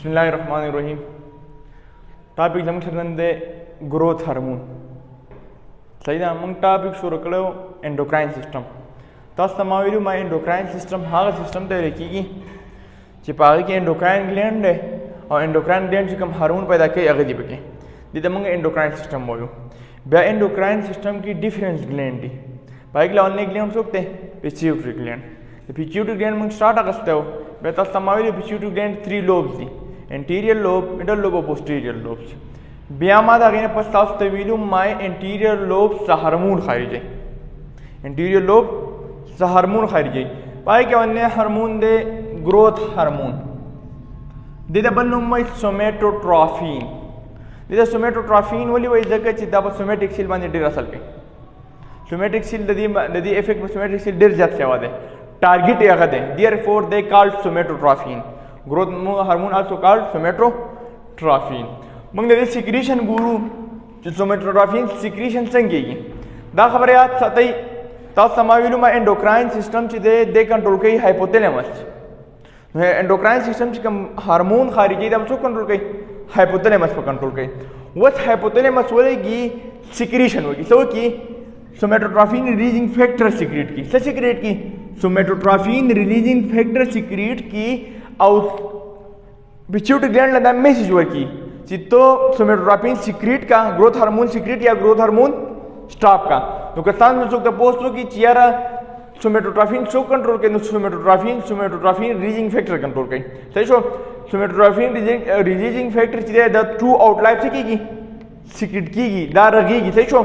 बिस्मिल्लाहिर्रहमानिर्रहीम। टॉपिक जम छंदे ग्रोथ हार्मोन सही दा मंग टॉपिक शुरू करो एंडोक्राइन सिस्टम। तस तमाविलु मा एंडोक्राइन सिस्टम हागा सिस्टम ते रखीगी चिपागी के एंडोक्राइन ग्लैंड है और एंडोक्राइन ग्लैंड से कम हार्मोन पैदा के अगे दी बके दिदा मंग एंडोक्राइन सिस्टम बोलो बे एंडोक्राइन सिस्टम की डिफरेंस ग्लैंड दी पाइक लाने ग्लैंड सोकते पिट्यूटरी ग्लैंड पिट्यूटरी ग्लैंड मंग स्टार्ट अगस्ते हो बे तस तमाविलु पिट्यूटरी ग्लैंड 3 लोब्स दी एंटीरियर लोब मिडल लोब और पोस्टीरियर लोब्स बियामा दागे पस्ताव तवीलु माय एंटीरियर लोब सा हार्मोन खारिज एंटीरियर लोब सा हार्मोन खारिज पाए के अन्य हार्मोन दे ग्रोथ हार्मोन दिदा बन्नुम सोमेटोट्रोफिन दिदा सोमेटोट्रोफिन वाली वही जगह चिदा पर सोमेटिक सेल बांधे डिर असल के सोमेटिक सेल ददी इफेक्ट में सोमेटिक सेल डिर जात सेवा दे टारगेट यागा दे therefore they called somatotrophin growth hormone also called somatotrophin मंग दे सिक्रीशन गुरु जो सोमेटोट्रोफिन सिक्रीशन संगेगी दा खबर याद सतई ता समाविलु मा एंडोक्राइन सिस्टम ची दे कंट्रोल कई हाइपोथैलेमस एंडोक्राइन सिस्टम ची कम हार्मोन खारिजी दा सो कंट्रोल कई हाइपोथैलेमस पर कंट्रोल कई वस हाइपोथैलेमस वालेगी सिक्रीशन होगी सो की सोमेटोट्रोफिन रिलीजिंग फैक्टर सीक्रेट की सीक्रेट की सोमेटोट्रोफिन रिलीजिंग फैक्टर सीक्रेट की और पिट्यूटरी ग्लैंड लगा मैसेज हुआ की चित्तो सोमेटोट्रोफिन सीक्रेट का ग्रोथ हार्मोन सीक्रेट या ग्रोथ हार्मोन स्टॉप का तो कसान में सोचता पोस्टो की चियारा सोमेटोट्रोफिन शो कंट्रोल के सोमेटोट्रोफिन रिलीजिंग फैक्टर कंट्रोल के सही शो सोमेटोट्रोफिन रिलीजिंग फैक्टर चिदे द टू आउटलाइफ से की सीक्रेट की दा रगीगी सही शो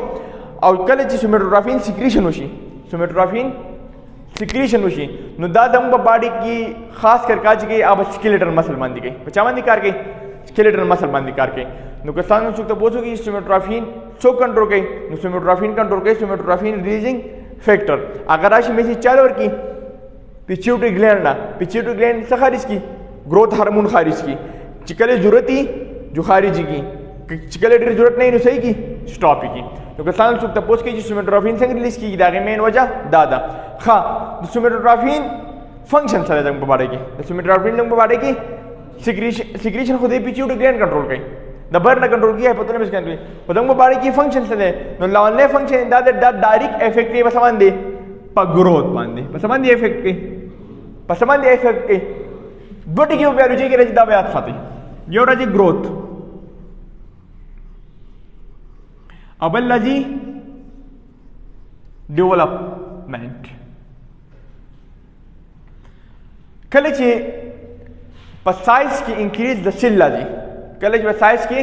और कल ची सोमेटोट्रोफिन सीक्रेशन होशी सोमेटोट्रोफिन सिक्रीशन होशी नु दा दम बॉडी की खास कर काज के अब स्केलेटल मसल बांधी गई बचावन कार के स्केलेटल मसल बांधी कार के नु कसान सुक्त बोझो की सोमेटोट्रोफिन सो कंट्रोल के नु सोमेटोट्रोफिन कंट्रोल के सोमेटोट्रोफिन रिलीजिंग फैक्टर अगर आशी में से चाल और की पिट्यूटरी ग्लैंड ना पिट्यूटरी ग्लैंड से खारिज की ग्रोथ हार्मोन खारिज की चिकले जरूरत ही जो खारिज की चिकले जरूरत नहीं नु सही की स्टॉप की तो कसान सुक्त पोस्ट की सोमेटोट्रोफिन से रिलीज की दागे मेन वजह दादा खा सोमेटोट्रोफिन फंक्शन सारे जंग बाड़े की सोमेटोट्रोफिन जंग बाड़े की सिक्रीशन खुद ही पिट्यूटरी ग्लैंड कंट्रोल कई दबर ना कंट्रोल किया हाइपोथैलेमस कंट्रोल जंग बाड़े की फंक्शन से नो लावले फंक्शन दादे डायरेक्ट इफेक्ट के बसमान दे प ग्रोथ बांधे बसमान दे इफेक्ट के बसमान दे इफेक्ट के बट की बायोलॉजी के रजिदा बयात साथी यो रजी ग्रोथ अबल्ला जी डेवलपमेंट कल साइज की इंक्रीज द चिल्ला जी कल साइज की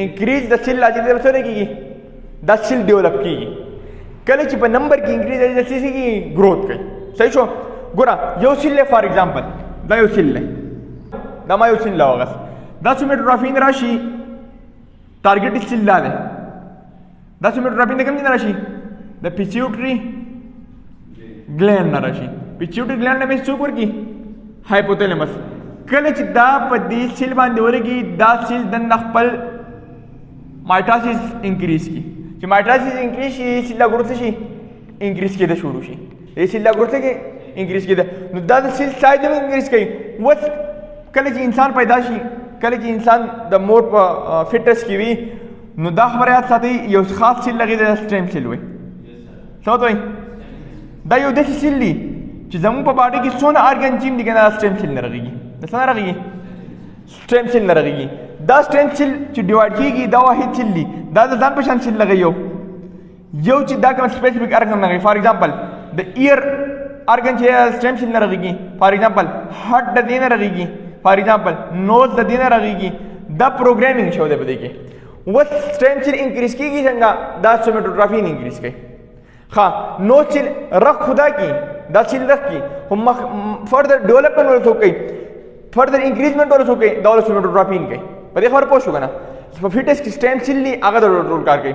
इंक्रीज द चिल्ला जी की द चिल डेवलप की कल पर नंबर की इंक्रीज जैसे की ग्रोथ की सही छो गुरा यो चिल्ले फॉर एग्जांपल द यो चिल्ले दमा यो चिल्ला होगा 10 सोमेटोट्रोफिन राशि टारगेट इस चिल्ला ने 10 सोमेटोट्रोफिन कम दिन राशि द पिट्यूटरी ग्लैंड राशि पिट्यूटरी ग्लैंड में सुपर की हाइपोथैलेमस कल दा पदी सिल बांधे वरेगी दा सिल दन नखपल माइटोसिस इंक्रीज की माइटोसिस इंक्रीज की सिल्ला ग्रोथ शी इंक्रीज के शुरू शी ये सिल्ला ग्रोथ के इंक्रीज के दा सिल साइज में इंक्रीज कई वो कल इंसान पैदाशी कल इंसान द मोर फिटनेस की भी नुदा खबर याद साथ ही ये खास सिल लगी स्टेम सिल हुए समझ तो दा यो देसी सिल ली जम्मू पर बाडी की सोना आर्गन जिम दिखे ना स्टेम सिल न रखेगी दसना रखेगी स्टेम सिल न रखेगी दा स्टेम सिल ची डिवाइड की दा वाहिद सिल ली दा जान पहचान सिल लगे यो ची दा का स्पेसिफिक आर्गन लगे for example the ear organ ची स्टेम सिल न रखेगी फॉर एग्जांपल हार्ट द देना रखेगी फॉर एग्जांपल नोज द देना रखेगी द प्रोग्रामिंग शो दे बदेगी वो स्टेम सिल इंक्रीज की जंगा दा सोमेटोट्रोफिन इंक्रीज की हाँ नो चिल रख खुदा की दा चिल रख की हम फर्दर डेवलपमेंट वाले हो गई फर्दर इंक्रीजमेंट वाले हो गई दा सोमेटोट्रोफिन के पर एक बार पोस्ट होगा ना फिटनेस की स्टेम चिल ली आगे रोल कर गई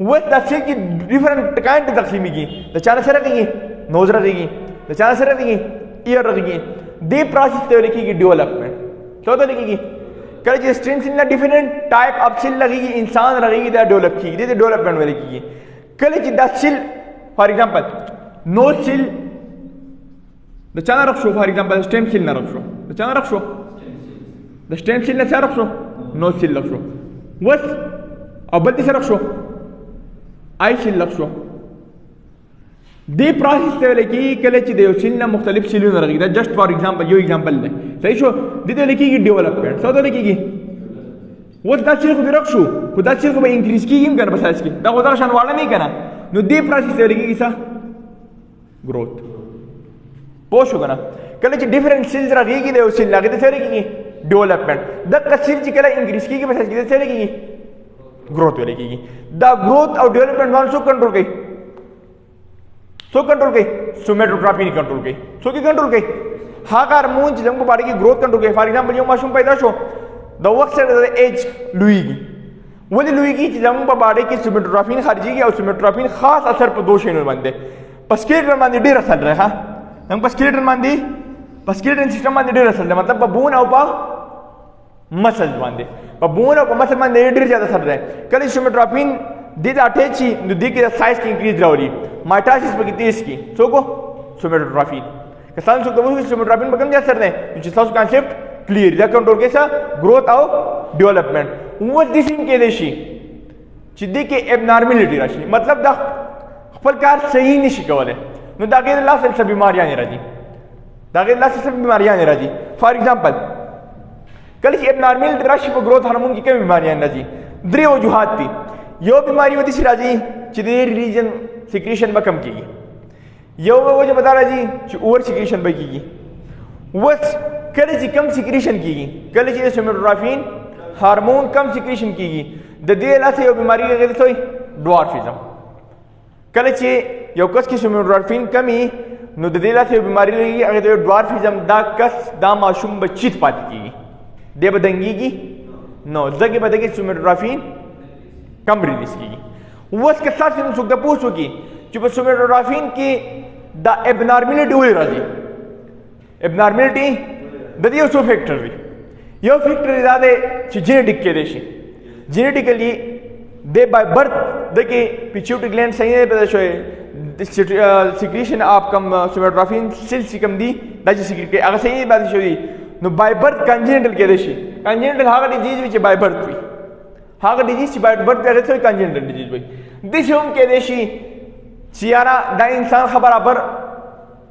वो दा चिल की डिफरेंट काइंड तकसीमी की द चाना से रखेगी नोज रखेगी द चाना से रखेगी ईयर रखेगी दी प्रोसेस तो लिखेगी डेवलपमेंट तो लिखेगी कल जी स्टेम चिल ना डिफरेंट टाइप ऑफ चिल लगेगी इंसान लगेगी दा डेवलप की दे डेवलपमेंट वाली की कल जी दा चिल फॉर एग्जांपल नो चिल द चाना रखो फॉर एग्जांपल स्टेम चिल ना रखो द चाना रखो د سټیم سیل نه سره شو نو سیل لګ شو وس او بل دې سره شو آی سیل لګ شو دې پروسس ته لکه کله چې د یو سیل نه مختلف سیلونه راغلي دا جست فار ایگزامپل یو ایگزامپل دی صحیح شو دې ته لکه ډیولپمنٹ څه ته لکه وس دا سیل خو درک شو خو دا سیل خو به انکریز کیږي کنه په سایز کې دا خو دا شان واړه نه کنه نو دې پروسس ته لکه څه growth پوه شو کنه کله چې ډیفرنٹ سیلز راغلي د یو سیل لاګه ته سره کیږي ډیولپمنٹ د کثیر چې کله انکریز کیږي په سایز کې سره کیږي growth ویل کیږي دا growth او ډیولپمنٹ باندې څوک کنټرول کوي څوک کنټرول کوي سومټوټراپین کنټرول کوي څوک کنټرول کوي هغه هورمون چې زموږ باډي کې growth کنټرول کوي فار ایگزامپل یو ماشوم پیدا شو د وخت سره د ایج لویږي ولې لویږي چې زموږ په باډي کې سومټوټراپین خارجيږي او سومټوټراپین خاص اثر په دوه شینو باندې پسکیلټن باندې ډیر اثر لري ها هم پسکیلټن سیستم باندې ډیر اثر لري مطلب په بون او په مسل باندې په بون او په مسل باندې ډیر زیات اثر لري کله سومټوټراپین د اٹیچ نو د کې سایز کې انکریز راوړي مایټاسیس په کې تیز کی څوک سومټوټراپین که څنګه څوک د سومټوټراپین په کوم ځای سره نه چې تاسو کانسپټ کلیر دا کنټرول کې څه growth او ډیولپمنٹ و د سیم کې دي شي چې د کې ابنارملټی راشي مطلب دا خپل کار صحیح نشي کولای نو دا غیر الله سره بیماریاں نه راځي فار ایگزامپل کله چې ابنارمل راشي په growth هورمون کې کوم بیماریاں راځي درې وجوهات دي یو بیماری ودی شي راځي چې د ریلیجن سیکریشن به کم کیږي یو وجه بتا راځي چې اوور سیکریشن به کیږي وس کله چې کم سیکریشن کیږي کله چې سومټوټراپین هورمون کم سیکریشن کیږي د دې لاسه یو بیماری راغلی څه ډوارفیزم کله چې یو کس کې سومټوټراپین کمی نو د دې لاسه یو بیماری لري هغه د ډوارفیزم دا کس دا ماشوم به چیت پاتې کیږي دی به دنګيږي نو ځکه به دغه سومټوټراپین کم ریلیز کیږي وس که تاسو نن څوک د پوښتنه وکړي چې په سومټوټراپین کې دا ابنارملټی ولې راځي ابنارملټی د دې یو څو فیکټر دي یو فیکټر دا دی چې جینیټیک کې دی شي جینیټیکلی د بای برث د کې پیچوټری گلینډ صحیح نه پیدا شوی سیکریشن اپ کم سومټوټراپین سیل کم دي دا چې سیکریټ کې هغه صحیح نه پیدا شوی نو بای برث کنجنټل کې دی شي کنجنټل هغه ډیزیز چې بای برث وي هغه ډیزیز چې بای برث هغه څه کنجنټل ډیزیز وي د شوم کې دی شي چې یاره دا انسان برابر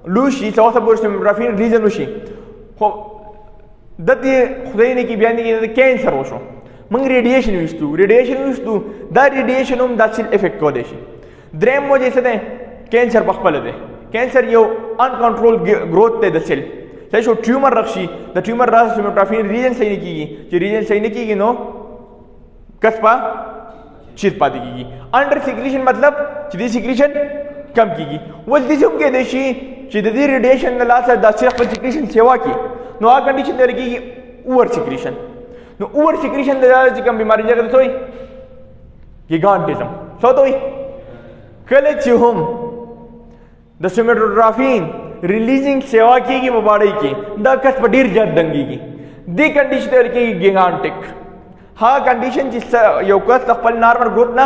لوشي څو څه پورې سومټوټراپین ریلیز وشي خو د دې خدای نه کې بیان دي کینسر وشو موږ ریډیشن وشتو دا ریډیشن هم د سیل افیکټ کولی شي دریم وجه څه ده کینسر په خپل ده کینسر یو ان کنټرول گروث ده د سیل صحیح شو ټیومر راشي د ټیومر راز سومټوټراپین ریجن صحیح نه کیږي چې ریجن صحیح نه کیږي نو کسبه چیر پاتې کیږي انډر سیکریشن مطلب چې د سیکریشن کم کیږي ول دې هم کې د شي چې د دې ریډیشن نه لاسه د خپل سیکریشن سیوا کی نو هغه کنډیشن درکېږي اوور سیکریشن نو اوور سیکریشن د چې کوم بیماری ځای ته وي ګیګانټیزم څه ته وي کله چې هم د سومټوټراپین ریلیزینګ سیوا کیږي په باډي کې دا کس په ډیر زیات دنګيږي دې کنډیشن درکېږي ګیګانټیک ها کنډیشن چې یو کس خپل نارمل گروث نه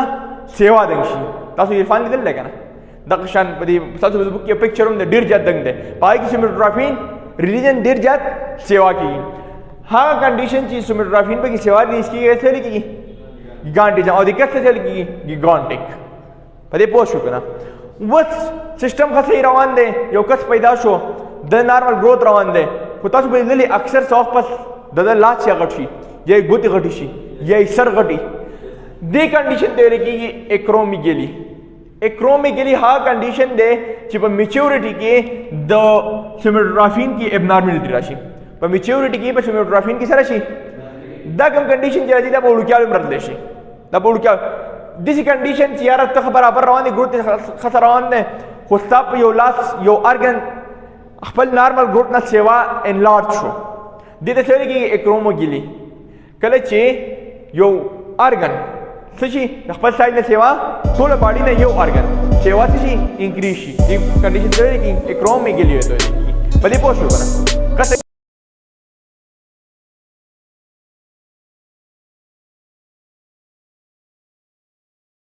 سیوا دنګ شي تاسو عرفان لیدل لګنه د قشان په دې تاسو په بوک کې پکچر هم ډیر زیات دنګ دی پای کې سومټوټراپین ریلیجن ډیر زیات سیوا کیږي ها کنډیشن چې سومټوټراپین په کې سیوا دي اس کې څه لګي ګیګانټیزم او د کس څه لګي ګیګانټیک په دې پوه شو کنه وس سیستم خاصه روان دی یو کس پیدا شو د نارمل گروث روان دی خو تاسو به لیدلی اکثر څوک پس د لاس یا غټ شي یا ګوتې غټي شي یا سر غټي دې کنډیشن ته لګي اکرومیګلی ها کنډیشن دی چې په میچورټی کې د سومټوټراپین کې ابنارملټی راشي په میچورټی کې په سومټوټراپین کې سره شي دا کوم کنډیشن چې راځي دا په وړوکیالو مرد شي دا په وړوکیالو دسی کنډیشن چې یاره ته برابر روان دي ګروث خطر روان دی خو ستا په یو لاس یو ارګن خپل نارمل گروث نه سیوا انلارج شو دې ته څه لګي اکرومیګلی کله چې یو ارګن څه شي خپل سایز نه سیوا ټول باډي نه یو ارګن سیوا څه شي انکریز شي دې کنډیشن ته لګي اکرومیګلی وته په دې پوه شو کنه